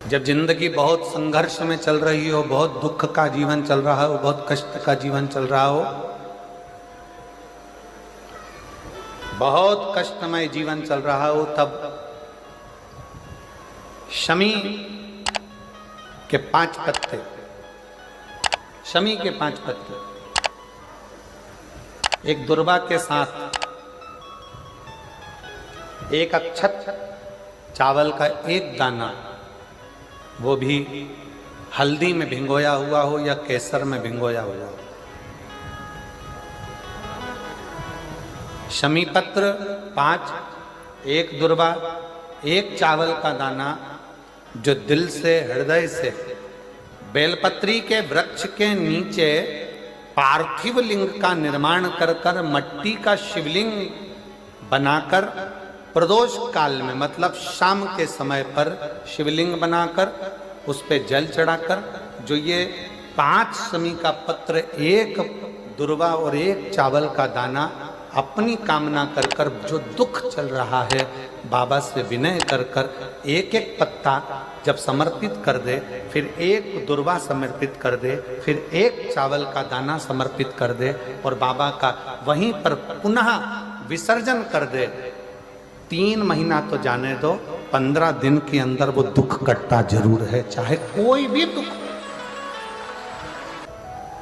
जब जिंदगी बहुत संघर्ष में चल रही हो, बहुत दुख का जीवन चल रहा हो, बहुत कष्ट का जीवन चल रहा हो, बहुत कष्टमय जीवन चल रहा हो, तब शमी के 5 पत्ते, शमी के 5 पत्ते एक दुर्वा के साथ एक अक्षत चावल का एक दाना, वो भी हल्दी में भिंगोया हुआ हो या केसर में भिंगोया हुआ हो, शमी पत्र 5, एक दुर्वा, एक चावल का दाना, जो दिल से हृदय से बेलपत्री के वृक्ष के नीचे पार्थिव लिंग का निर्माण कर कर मट्टी का शिवलिंग बनाकर प्रदोष काल में, मतलब शाम के समय पर शिवलिंग बनाकर उस पे जल चढ़ाकर, जो ये 5 शमी का पत्र, एक दुर्वा और एक चावल का दाना, अपनी कामना कर कर, जो दुख चल रहा है बाबा से विनय कर कर एक एक पत्ता जब समर्पित कर दे, फिर एक दुर्वा समर्पित कर दे, फिर एक चावल का दाना समर्पित कर दे और बाबा का वहीं पर पुनः विसर्जन कर दे, 3 महीना तो जाने दो, 15 दिन के अंदर वो दुख कटता जरूर है, चाहे कोई भी दुख,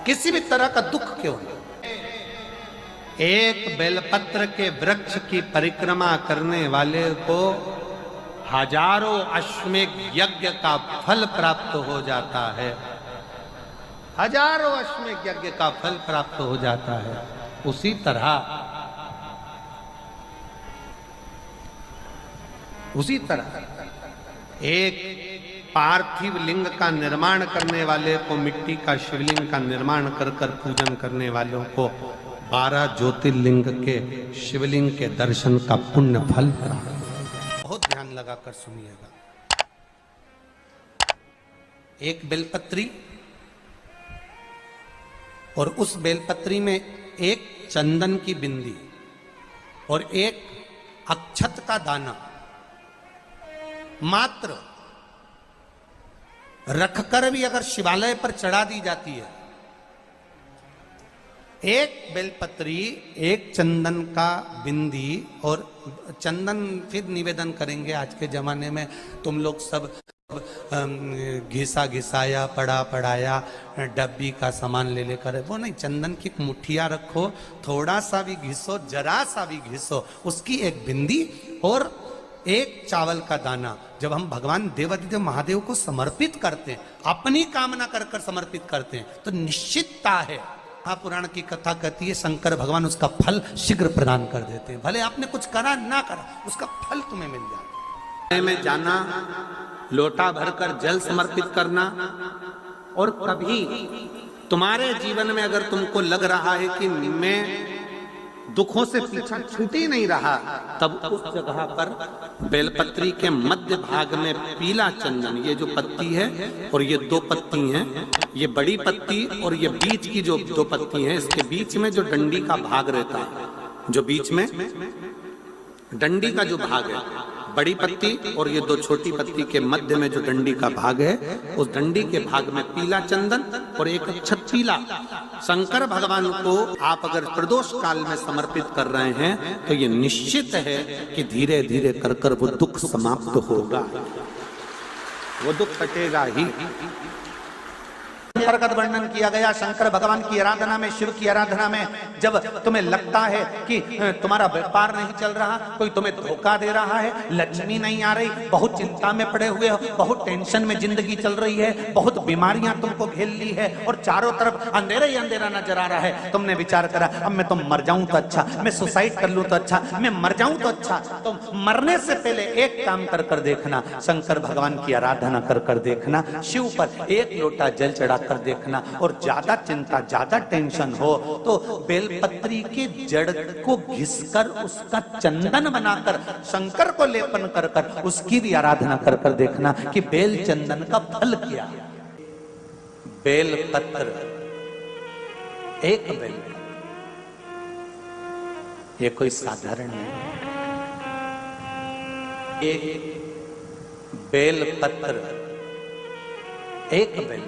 किसी भी तरह का दुख क्यों हो। एक बेलपत्र के वृक्ष की परिक्रमा करने वाले को हजारों अश्वमेध यज्ञ का फल प्राप्त हो जाता है, हजारों अश्वमेध यज्ञ का फल प्राप्त हो जाता है। उसी तरह एक पार्थिव लिंग का निर्माण करने वाले को, मिट्टी का शिवलिंग का निर्माण कर कर पूजन करने वालों को 12 ज्योतिर्लिंग के शिवलिंग के दर्शन का पुण्य फल प्राप्त। बहुत ध्यान लगाकर सुनिएगा। एक बेलपत्री और उस बेलपत्री में एक चंदन की बिंदी और एक अक्षत का दाना मात्र रखकर भी अगर शिवालय पर चढ़ा दी जाती है, एक बेलपत्री, एक चंदन का बिंदी, और चंदन फिर निवेदन करेंगे। आज के जमाने में तुम लोग सब घिसा घिसाया, पड़ा पड़ाया, डब्बी का सामान ले लेकर, वो नहीं, चंदन की मुठिया रखो, थोड़ा सा भी घिसो, जरा सा भी घिसो, उसकी एक बिंदी और एक चावल का दाना, जब हम भगवान देवाधिदेव महादेव को समर्पित करते हैं, अपनी कामना कर कर समर्पित करते हैं, तो निश्चितता है, महापुराण की कथा कहती है, शंकर भगवान उसका फल शीघ्र प्रदान कर देते हैं। भले आपने कुछ करा ना करा, उसका फल तुम्हें मिल जाता है। में जाना, लोटा भरकर जल समर्पित करना, और कभी तुम्हारे जीवन में अगर तुमको लग रहा है कि मैं दुखों से पीछा छूट ही नहीं रहा, तब उस जगह पर बेलपत्री के मध्य भाग में पीला चंदन, ये जो पत्ती है और ये 2 पत्ती हैं, ये बड़ी पत्ती और ये बीच की जो 2 पत्ती हैं, इसके बीच में जो डंडी का भाग रहता है, जो बीच में डंडी का जो भाग है, बड़ी पत्ती और ये 2 छोटी पत्ती के मध्य में जो डंडी का भाग है, उस डंडी के भाग में पीला चंदन और एक अक्षत पीला, शंकर भगवान को आप अगर प्रदोष काल में समर्पित कर रहे हैं, तो ये निश्चित है कि धीरे धीरे कर कर वो दुख समाप्त होगा, वो दुख कटेगा ही। प्रगत वर्णन किया गया शंकर भगवान की आराधना में, शिव की आराधना में, जब तुम्हें लगता है कि तुम्हारा व्यापार नहीं चल रहा, कोई तुम्हें धोखा दे रहा है, लक्ष्मी नहीं आ रही, बहुत चिंता में पड़े हुए हो, बहुत टेंशन में जिंदगी चल रही है, बहुत बीमारियां तुमको घेर ली है और चारों तरफ अंधेरा ही अंधेरा नजर आ रहा है, तुमने विचार करा अब मैं तो मर जाऊं तो अच्छा, मैं सुसाइड कर लूं तो अच्छा, मैं मर जाऊं तो अच्छा, तो मरने से पहले एक काम कर कर देखना, शंकर भगवान की आराधना कर कर देखना, शिव पर एक लोटा जल चढ़ा कर देखना, और ज्यादा चिंता, ज्यादा टेंशन हो तो बेलपत्री के जड़ को घिसकर उसका चंदन बनाकर शंकर को लेपन कर कर उसकी भी आराधना कर कर देखना कि बेल चंदन का फल क्या। बेलपत्र, एक बेल, ये कोई साधारण नहीं, एक बेलपत्र एक बेल,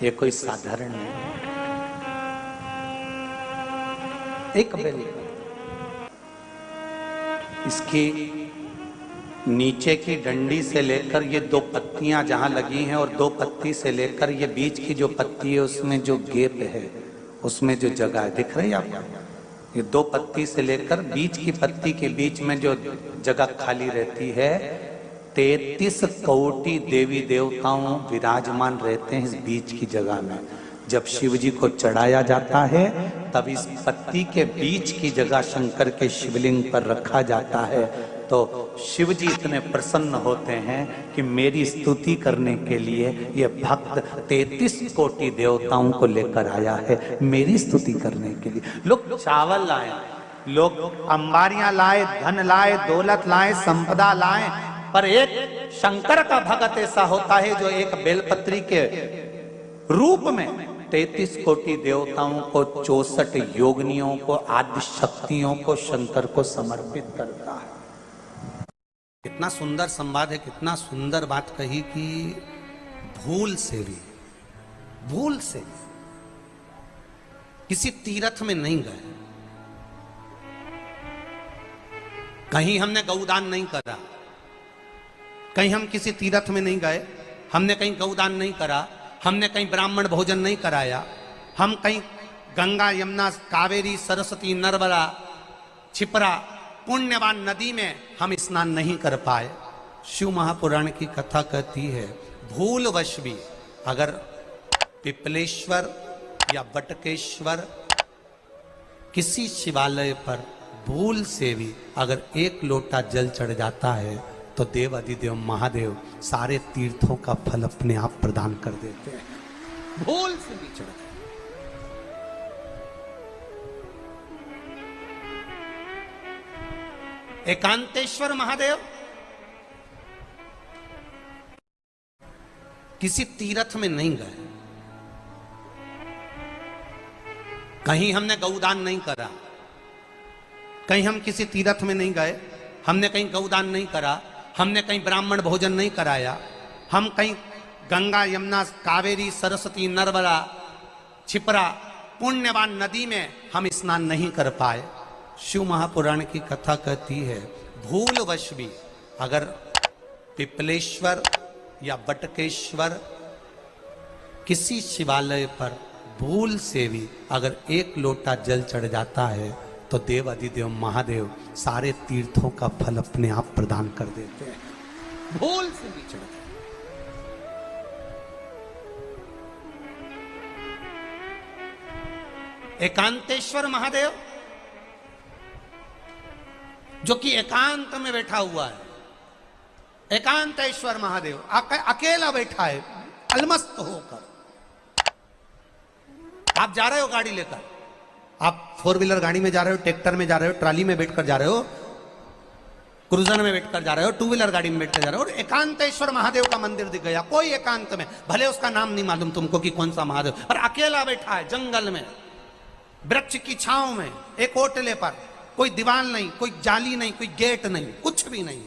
ये कोई साधारण नहीं, एक बेल। इसकी नीचे की डंडी से लेकर ये दो पत्तियां जहां लगी हैं और दो पत्ती से लेकर ये बीच की जो पत्ती है उसमें जो गैप है, उसमें जो जगह है, दिख रही है आपको? ये दो पत्ती से लेकर बीच की पत्ती के बीच में जो जगह खाली रहती है, 33 कोटि देवी देवताओं विराजमान रहते हैं इस बीच की जगह में। जब शिव जी को चढ़ाया जाता है तब इस पत्ती के बीच की जगह शंकर के शिवलिंग पर रखा जाता है, तो शिव जी इतने प्रसन्न होते हैं कि मेरी स्तुति करने के लिए ये भक्त 33 कोटि देवताओं को लेकर आया है, मेरी स्तुति करने के लिए। लोग चावल लाए, लोग अंबारियां लाए, धन लाए, दौलत लाए, संपदा लाए, पर एक शंकर का भक्त ऐसा होता है जो एक बेलपत्री के रूप में 33 कोटि देवताओं को, 64 योगिनियों को, आदि शक्तियों को शंकर को समर्पित करता है। कितना सुंदर संवाद है, कितना सुंदर बात कही कि भूल से भी किसी तीर्थ में नहीं गए, कहीं हमने गौदान नहीं करा, कहीं हम किसी तीर्थ में नहीं गए, हमने कहीं गौदान नहीं करा, हमने कहीं ब्राह्मण भोजन नहीं कराया, हम कहीं गंगा यमुना कावेरी सरस्वती नर्मदा छिपरा पुण्यवान नदी में हम स्नान नहीं कर पाए। शिव महापुराण की कथा कहती है भूलवश भी अगर पिपलेश्वर या बटकेश्वर किसी शिवालय पर भूल से भी अगर एक लोटा जल चढ़ जाता है तो देव अधिदेव महादेव सारे तीर्थों का फल अपने आप प्रदान कर देते हैं। भूल से भी चढ़ गए। एकांतेश्वर महादेव किसी तीर्थ में नहीं गए, कहीं हमने गौदान नहीं करा, कहीं हम किसी तीर्थ में नहीं गए, हमने कहीं गौदान नहीं करा, हमने कहीं ब्राह्मण भोजन नहीं कराया, हम कहीं गंगा यमुना कावेरी सरस्वती नर्मदा छिपरा पुण्यवान नदी में हम स्नान नहीं कर पाए। शिव महापुराण की कथा कहती है भूलवश भी अगर पिपलेश्वर या बटकेश्वर किसी शिवालय पर भूल से भी अगर एक लोटा जल चढ़ जाता है तो देव अधिदेव महादेव सारे तीर्थों का फल अपने आप प्रदान कर देते हैं। भूल से भी चढ़ गए। एकांतेश्वर महादेव जो कि एकांत में बैठा हुआ है, एकांतेश्वर महादेव अकेला बैठा है अलमस्त होकर। आप जा रहे हो गाड़ी लेकर, आप 4 व्हीलर गाड़ी में जा रहे हो, ट्रैक्टर में जा रहे हो, ट्रॉली में बैठकर जा रहे हो, क्रूजर में बैठकर जा रहे हो, 2 व्हीलर गाड़ी में बैठकर जा रहे हो, और एकांतेश्वर महादेव का मंदिर दिख गया कोई एकांत में, भले उसका नाम नहीं मालूम तुमको कि कौन सा महादेव, और अकेला बैठा है जंगल में वृक्ष की छांव में एक ओटले पर, कोई दीवार नहीं, कोई जाली नहीं, कोई गेट नहीं, कुछ भी नहीं।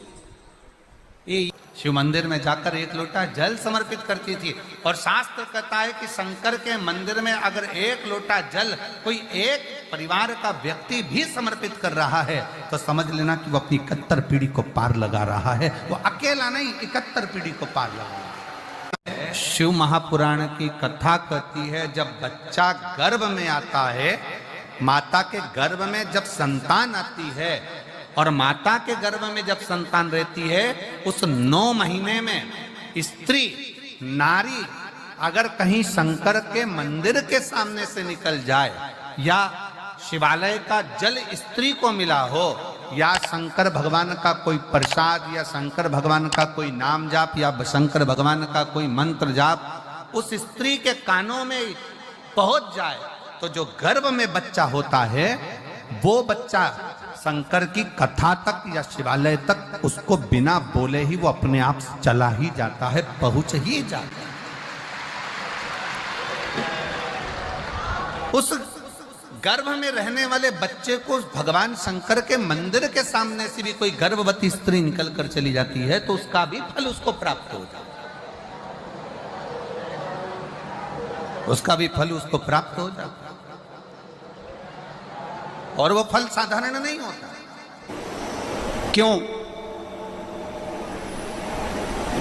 ये शिव मंदिर में जाकर एक लोटा जल समर्पित करती थी, और शास्त्र कहता है कि शंकर के मंदिर में अगर एक लोटा जल कोई एक परिवार का व्यक्ति भी समर्पित कर रहा है तो समझ लेना कि वो अपनी 71 पीढ़ी को पार लगा रहा है। वो अकेला नहीं, 71 पीढ़ी को पार लगा रहा है। शिव महापुराण की कथा कहती है जब बच्चा गर्भ में आता है, माता के गर्भ में जब संतान आती है और माता के गर्भ में जब संतान रहती है, उस 9 महीने में स्त्री नारी अगर कहीं शंकर के मंदिर के सामने से निकल जाए, या शिवालय का जल स्त्री को मिला हो, या शंकर भगवान का कोई प्रसाद, या शंकर भगवान का कोई नाम जाप, या शंकर भगवान का कोई मंत्र जाप उस स्त्री के कानों में पहुंच जाए, तो जो गर्भ में बच्चा होता है वो बच्चा शंकर की कथा तक या शिवालय तक उसको बिना बोले ही वो अपने आप चला ही जाता है, पहुंच ही जाता है। उस गर्भ में रहने वाले बच्चे को भगवान शंकर के मंदिर के सामने से भी कोई गर्भवती स्त्री निकल कर चली जाती है तो उसका भी फल उसको प्राप्त हो जाता है। उसका भी फल उसको प्राप्त हो जाता, और वो फल साधारण नहीं होता। क्यों?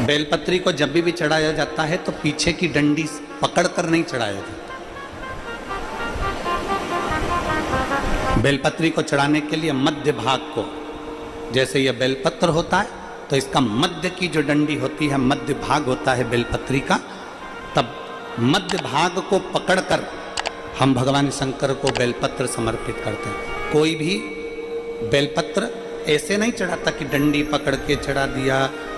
बेलपत्री को जब भी चढ़ाया जाता है तो पीछे की डंडी पकड़कर नहीं चढ़ाया जाता। बेलपत्री को चढ़ाने के लिए मध्य भाग को, जैसे यह बेलपत्र होता है तो इसका मध्य की जो डंडी होती है, मध्य भाग होता है बेलपत्री का, तब मध्य भाग को पकड़कर हम भगवान शंकर को बेलपत्र समर्पित करते हैं। कोई भी बेलपत्र ऐसे नहीं चढ़ाता कि डंडी पकड़ के चढ़ा दिया,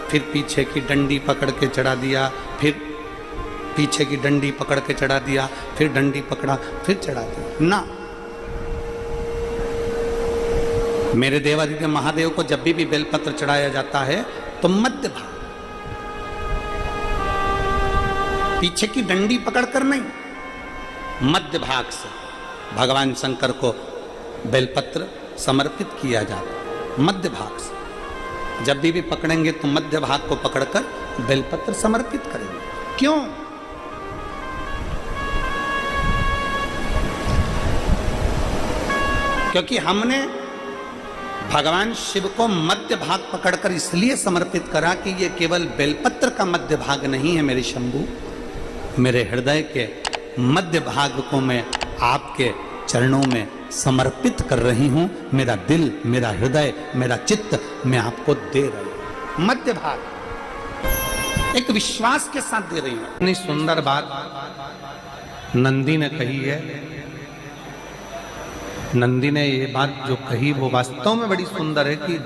फिर पीछे की डंडी पकड़ के चढ़ा दिया, फिर पीछे की डंडी पकड़ के चढ़ा दिया, फिर डंडी पकड़ा, फिर चढ़ा दिया ना। मेरे देवादिदेव महादेव को जब भी बेलपत्र चढ़ाया जाता है तो मध्य भाग, पीछे की डंडी पकड़कर नहीं, मध्य भाग से भगवान शंकर को बेलपत्र समर्पित किया जाता। मध्य भाग से जब भी पकड़ेंगे तो मध्य भाग को पकड़कर बेलपत्र समर्पित करेंगे। क्यों? क्योंकि हमने भगवान शिव को मध्य भाग पकड़कर इसलिए समर्पित करा कि ये केवल बेलपत्र का मध्य भाग नहीं है मेरे शंभू, मेरे हृदय के मध्य भाग को मैं आपके चरणों में समर्पित कर रही हूं। मेरा दिल, मेरा हृदय, मेरा चित्त मैं आपको दे रही हूं। मध्य भाग एक विश्वास के साथ दे रही हूं। इतनी सुंदर बात नंदी ने कही है। नंदी ने ये बात जो कही वो वास्तव में बड़ी सुंदर है कि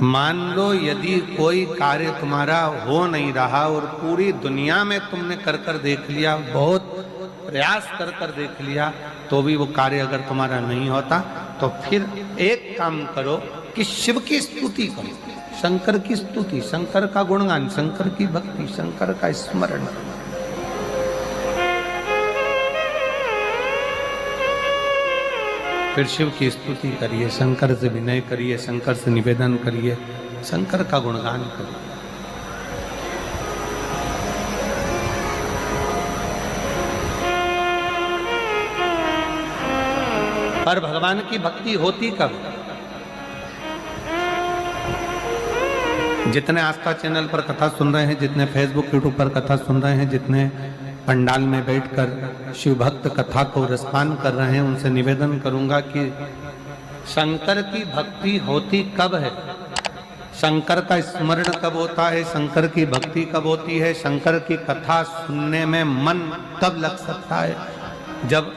मान लो यदि कोई कार्य तुम्हारा हो नहीं रहा और पूरी दुनिया में तुमने कर कर देख लिया, बहुत प्रयास कर कर देख लिया, तो भी वो कार्य अगर तुम्हारा नहीं होता, तो फिर एक काम करो कि शिव की स्तुति करो, शंकर की स्तुति, शंकर का गुणगान, शंकर की भक्ति, शंकर का स्मरण। फिर शिव की स्तुति करिए, शंकर से विनय करिए, शंकर से निवेदन करिए, शंकर का गुणगान करिए। पर भगवान की भक्ति होती कब? जितने आस्था चैनल पर कथा सुन रहे हैं, जितने फेसबुक यूट्यूब पर कथा सुन रहे हैं, जितने पंडाल में बैठकर शिव भक्त कथा को रसपान कर रहे हैं, उनसे निवेदन करूंगा कि शंकर की भक्ति होती कब है, शंकर का स्मरण कब होता है, शंकर की भक्ति कब होती है, शंकर की कथा सुनने में मन कब लग सकता है? जब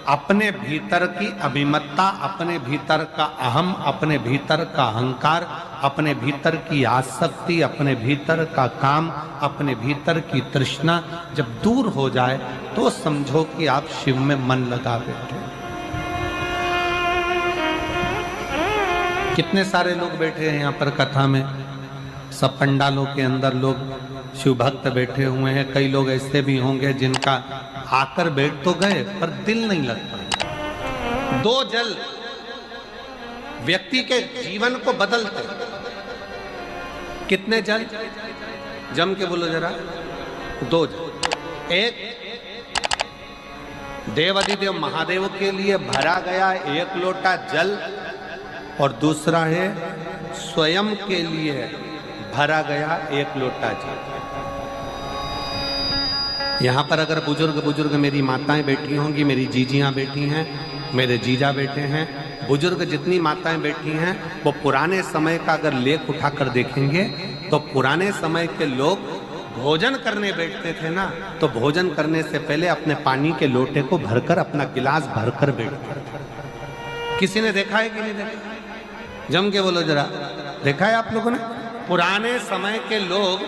अपने भीतर की अभिमत्ता, अपने भीतर का अहम, अपने भीतर का अहंकार, अपने भीतर की आसक्ति, अपने भीतर का काम, अपने भीतर की तृष्णा जब दूर हो जाए तो समझो कि आप शिव में मन लगा बैठे। कितने सारे लोग बैठे हैं यहाँ पर कथा में, सब पंडालों के अंदर लोग शिव भक्त बैठे हुए हैं। कई लोग ऐसे भी होंगे जिनका आकर बैठ तो गए पर दिल नहीं लगता। दो जल व्यक्ति के जीवन को बदलते। कितने जल? जम के बोलो जरा। दो जल। एक देवादिदेव महादेव के लिए भरा गया एक लोटा जल, और दूसरा है स्वयं के लिए भरा गया एक लोटा जल। यहाँ पर अगर बुजुर्ग मेरी माताएं बैठी होंगी, मेरी जीजियाँ बैठी हैं, मेरे जीजा बैठे हैं, बुजुर्ग जितनी माताएं बैठी हैं, वो पुराने समय का अगर लेख उठाकर देखेंगे तो पुराने समय के लोग भोजन करने बैठते थे ना, तो भोजन करने से पहले अपने पानी के लोटे को भरकर, अपना गिलास भरकर बैठते थे। किसी ने देखा है कि नहीं देखा? जम के बोलो जरा, देखा है आप लोगों ने? पुराने समय के लोग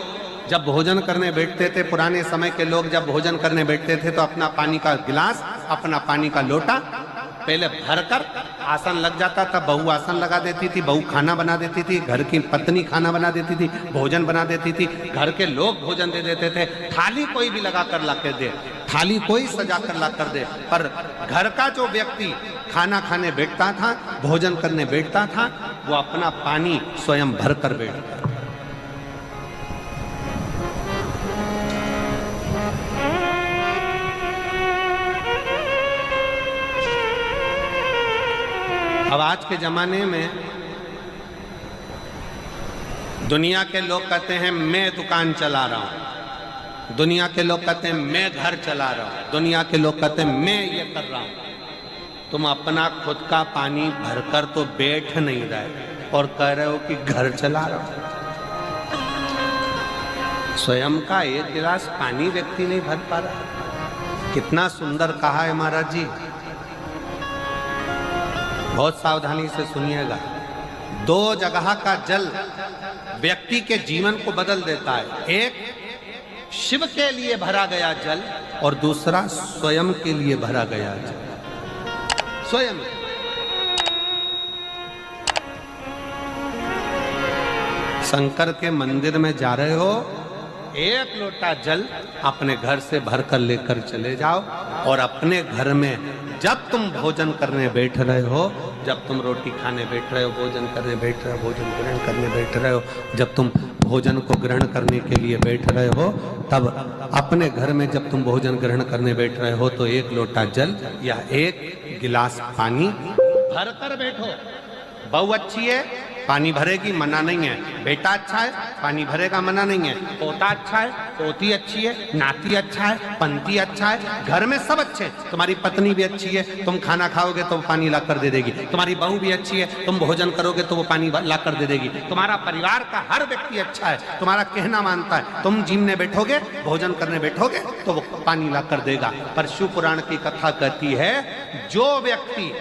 जब भोजन करने बैठते थे, पुराने समय के लोग जब भोजन करने बैठते थे तो अपना पानी का गिलास, अपना पानी का लोटा पहले भरकर आसन लग जाता था। बहू आसन लगा देती थी, बहू खाना बना देती थी, घर की पत्नी खाना बना देती थी, भोजन बना देती थी, घर के लोग भोजन दे देते थे। थाली कोई भी लगा कर ला कर दे, थाली कोई सजा कर ला कर दे, पर घर का जो व्यक्ति खाना खाने बैठता था, भोजन करने बैठता था, वो अपना पानी स्वयं भर कर बैठता था। अब आज के जमाने में दुनिया के लोग कहते हैं मैं दुकान चला रहा हूं, दुनिया के लोग कहते हैं मैं घर चला रहा हूं, दुनिया के लोग कहते हैं मैं ये कर रहा हूं। तुम अपना खुद का पानी भरकर तो बैठ नहीं रहे और कह रहे हो कि घर चला रहा हूं। स्वयं का एक गिलास पानी व्यक्ति नहीं भर पा रहा। कितना सुंदर कहा है महाराज जी, बहुत सावधानी से सुनिएगा। दो जगह का जल व्यक्ति के जीवन को बदल देता है। एक शिव के लिए भरा गया जल और दूसरा स्वयं के लिए भरा गया जल। स्वयं शंकर के मंदिर में जा रहे हो, एक लोटा जल अपने घर से भरकर लेकर चले जाओ और अपने घर में जब तुम भोजन करने बैठ रहे हो, जब तुम रोटी खाने बैठ रहे हो, भोजन करने बैठ रहे हो, भोजन ग्रहण करने बैठ रहे हो, जब तुम भोजन को ग्रहण करने के लिए बैठ रहे हो, तब अपने घर में जब तुम भोजन ग्रहण करने बैठ रहे हो तो एक लोटा जल या एक गिलास पानी भर कर बैठो। बहू अच्छी है, पानी भरेगी, मना नहीं है। बेटा अच्छा है, पानी भरेगा, मना नहीं है। पोता अच्छा है, पोती अच्छी है, नाती अच्छा है, पंती अच्छा है, घर में सब अच्छे। तुम्हारी पत्नी भी अच्छी है, तुम खाना खाओगे तो वो पानी ला कर दे देगी। तुम्हारी बहू भी अच्छी है, तुम भोजन करोगे तो वो पानी ला कर दे देगी। तुम्हारा परिवार का हर व्यक्ति अच्छा है, तुम्हारा कहना मानता है। तुम जिमने बैठोगे, भोजन करने बैठोगे तो वो पानी ला कर देगा। पर शिव पुराण की कथा कहती है, जो व्यक्ति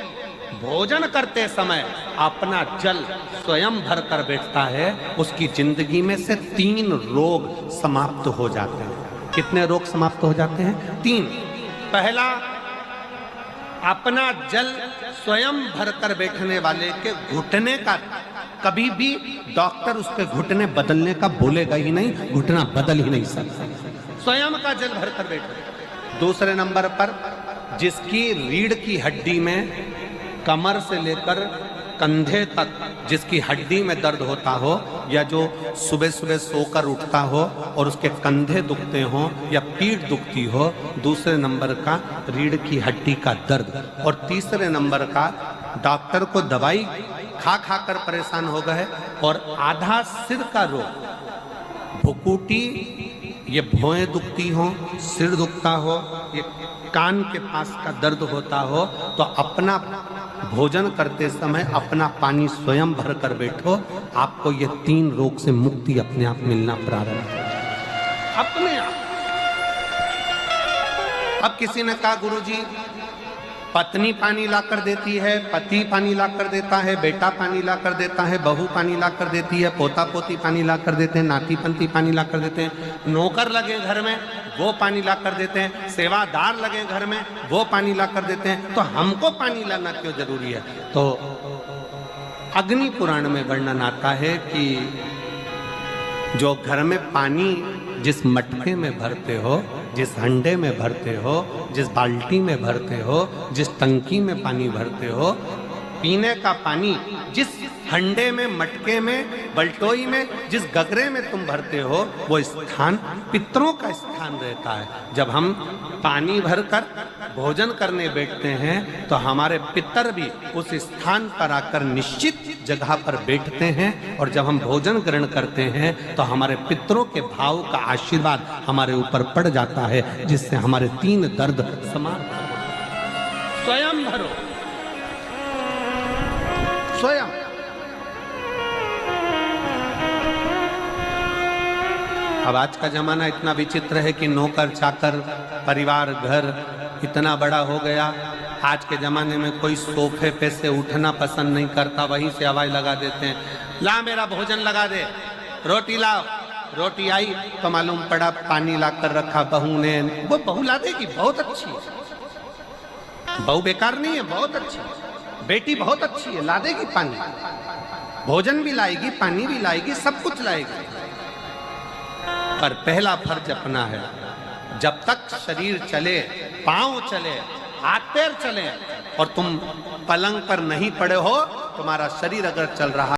भोजन करते समय अपना जल स्वयं भर कर बैठता है, उसकी जिंदगी में से 3 रोग समाप्त हो जाते हैं। कितने रोग समाप्त हो जाते हैं? 3। पहला, अपना जल स्वयं भर कर बैठने वाले के घुटने का कभी भी डॉक्टर उसके घुटने बदलने का बोलेगा ही नहीं, घुटना बदल ही नहीं सकता। स्वयं का जल भर कर बैठे। दूसरे नंबर पर, जिसकी रीढ़ की हड्डी में कमर से लेकर कंधे तक जिसकी हड्डी में दर्द होता हो, या जो सुबह सुबह सोकर उठता हो और उसके कंधे दुखते हो या पीठ दुखती हो। दूसरे नंबर का रीढ़ की हड्डी का दर्द। और तीसरे नंबर का, डॉक्टर को दवाई खा खा कर परेशान हो गए और आधा सिर का रोग, भुकुटी, ये भौएं दुखती हो, सिर दुखता हो, ये कान के पास का दर्द होता हो, तो अपना भोजन करते समय अपना पानी स्वयं भर कर बैठो। आपको ये 3 रोग से मुक्ति अपने आप मिलना प्रारंभ हो, अपने आप। अब किसी ने कहा, गुरुजी पत्नी पानी ला कर देती है, पति पानी ला कर देता है, बेटा पानी ला कर देता है, बहू पानी ला कर देती है, पोता पोती पानी ला कर देते हैं, नाती पंती पानी ला कर देते हैं, नौकर लगे घर में वो पानी ला कर देते हैं, सेवादार लगे घर में वो पानी ला कर देते हैं, तो हमको पानी लाना क्यों जरूरी है? तो अग्नि पुराण में वर्णन आता है कि जो घर में पानी जिस मटके में भरते हो, जिस हंडे में भरते हो, जिस बाल्टी में भरते हो, जिस टंकी में पानी भरते हो, पीने का पानी जिस हंडे में, मटके में, बल्टोई में, जिस गगरे में तुम भरते हो, वो स्थान पितरों का स्थान रहता है। जब हम पानी भरकर भोजन करने बैठते हैं तो हमारे पितर भी उस स्थान पर आकर निश्चित जगह पर बैठते हैं, और जब हम भोजन ग्रहण करते हैं तो हमारे पितरों के भाव का आशीर्वाद हमारे ऊपर पड़ जाता है, जिससे हमारे 3 दर्द समाप्त हो। स्वयं भरो, स्वयं। अब आज का जमाना इतना विचित्र है कि नौकर चाकर, परिवार, घर इतना बड़ा हो गया। आज के ज़माने में कोई सोफे पे से उठना पसंद नहीं करता, वहीं से आवाज़ लगा देते हैं, ला मेरा भोजन लगा दे, रोटी लाओ। रोटी आई तो मालूम पड़ा पानी ला कर रखा बहू ने। वो बहू ला देगी, बहुत अच्छी है, बहू बेकार नहीं है, बहुत अच्छी है, बेटी बहुत अच्छी है, ला देगी पानी, भोजन भी लाएगी, पानी भी लाएगी, सब कुछ लाएगी। पर पहला फर्ज अपना है, जब तक शरीर चले, पांव चले, हाथ पैर चले और तुम पलंग पर नहीं पड़े हो, तुम्हारा शरीर अगर चल रहा